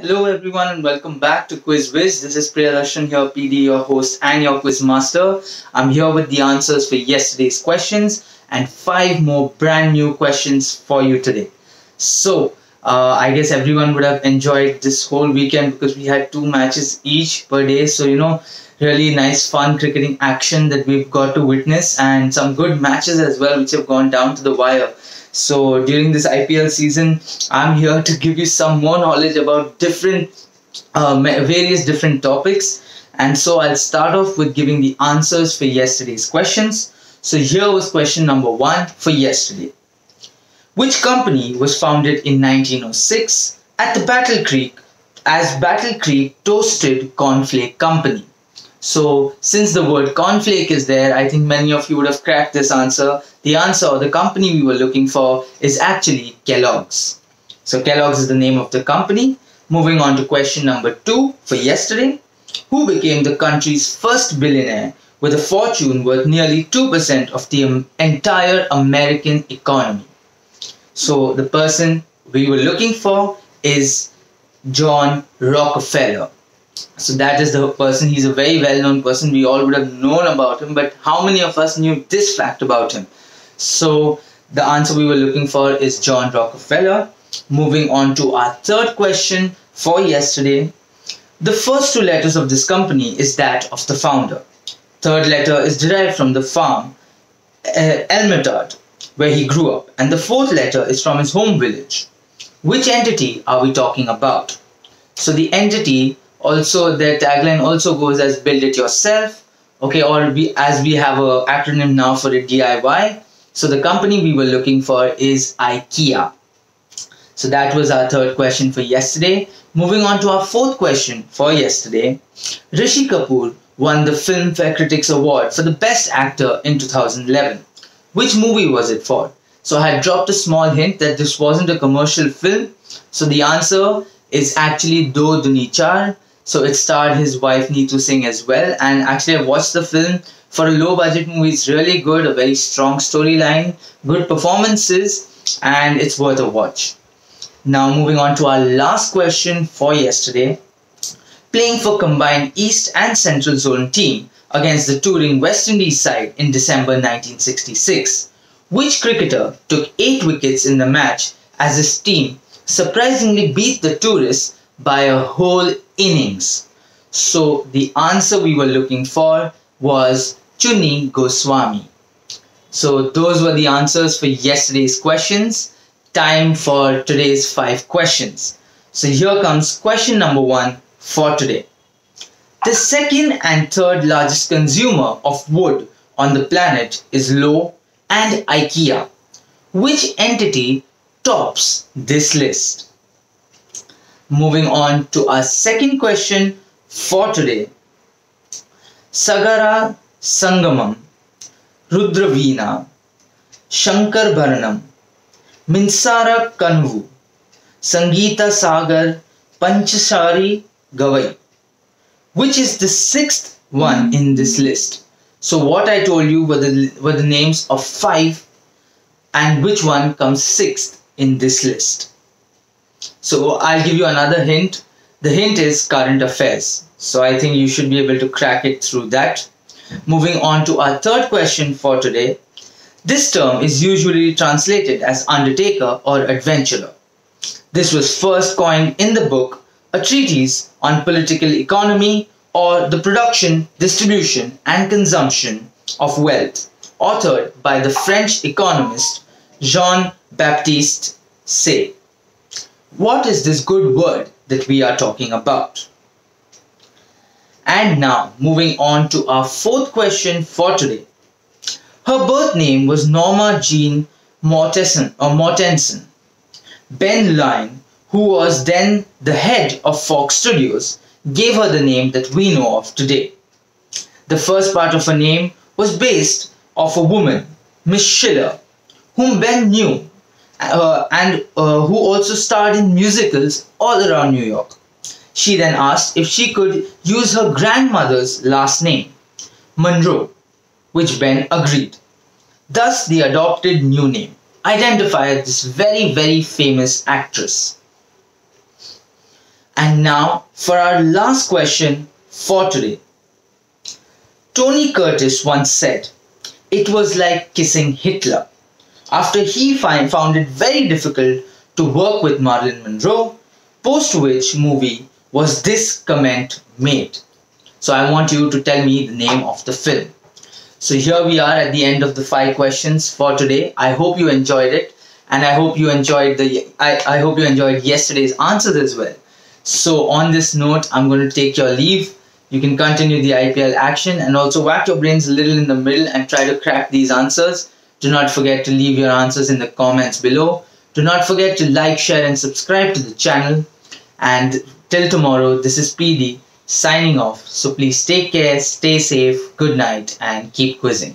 Hello everyone and welcome back to Quiz Whiz. This is Priyadarshan here, PD, your host and your quiz master. I'm here with the answers for yesterday's questions and 5 more brand new questions for you today. I guess everyone would have enjoyed this whole weekend because we had 2 matches each per day. Really nice fun cricketing action that we've got to witness and some good matches as well which have gone down to the wire. So during this IPL season, I'm here to give you some more knowledge about various different topics. And so I'll start off with giving the answers for yesterday's questions. So here was question number 1 for yesterday. Which company was founded in 1906 at the Battle Creek as Battle Creek Toasted Cornflake Company? So since the word cornflake is there, I think many of you would have cracked this answer. The answer, or the company we were looking for, is actually Kellogg's. So Kellogg's is the name of the company. Moving on to question number 2 for yesterday. Who became the country's first billionaire with a fortune worth nearly 2% of the entire American economy? So the person we were looking for is John Rockefeller. So that is the person. He's a very well-known person. We all would have known about him, but how many of us knew this fact about him? So the answer we were looking for is John Rockefeller. Moving on to our third question for yesterday. The first 2 letters of this company is that of the founder. Third letter is derived from the farm, Elmertard, where he grew up. And the fourth letter is from his home village. Which entity are we talking about? So the entity, also their tagline also goes as build it yourself, okay, or as we have an acronym now for it, DIY. So the company we were looking for is IKEA. So that was our third question for yesterday. Moving on to our fourth question for yesterday. Rishi Kapoor won the Filmfare Critics Award for the Best Actor in 2011. Which movie was it for? So I had dropped a small hint that this wasn't a commercial film. So the answer is actually Do Duni Char. So it starred his wife Neetu Singh as well. And actually I watched the film. For a low budget movie, it's really good. A very strong storyline, good performances, and it's worth a watch. Now moving on to our last question for yesterday. Playing for combined East and Central Zone team against the touring West Indies side in December 1966. Which cricketer took 8 wickets in the match as his team surprisingly beat the tourists by a whole innings? So the answer we were looking for was Chunni Goswami. So those were the answers for yesterday's questions. Time for today's 5 questions. So here comes question number 1 for today. The second and third largest consumer of wood on the planet is Lowe and IKEA. Which entity tops this list? Moving on to our second question for today. Sagara Sangamam, Rudraveena, Shankar Bharanam, Minsara Kanvu, Sangeeta Sagar, Panchashari Gavai. Which is the 6th one in this list? So what I told you were the names of 5, and which one comes 6th in this list? So I'll give you another hint. The hint is current affairs. So I think you should be able to crack it through that. Moving on to our third question for today. This term is usually translated as undertaker or adventurer. This was first coined in the book A Treatise on Political Economy, or the Production, Distribution and Consumption of Wealth, authored by the French economist Jean-Baptiste Say. What is this good word that we are talking about? And now, moving on to our fourth question for today. Her birth name was Norma Jean Mortensen. Ben Lyne, who was then the head of Fox Studios, gave her the name that we know of today. The first part of her name was based off a woman, Miss Schiller, whom Ben knew and who also starred in musicals all around New York. She then asked if she could use her grandmother's last name, Monroe, which Ben agreed. Thus, the adopted new name identified this very, very famous actress. And And now for our last question for today. Tony Curtis once said, "It was like kissing Hitler," after he found it very difficult to work with Marilyn Monroe, post which movie was this comment made? So I want you to tell me the name of the film. So here we are at the end of the 5 questions for today. I hope you enjoyed it, and I hope you enjoyed I hope you enjoyed yesterday's answers as well. So on this note, I'm going to take your leave. You can continue the IPL action and also whack your brains a little in the middle and try to crack these answers. Do not forget to leave your answers in the comments below. Do not forget to like, share and subscribe to the channel. And till tomorrow, this is PD signing off. So please take care, stay safe, good night and keep quizzing.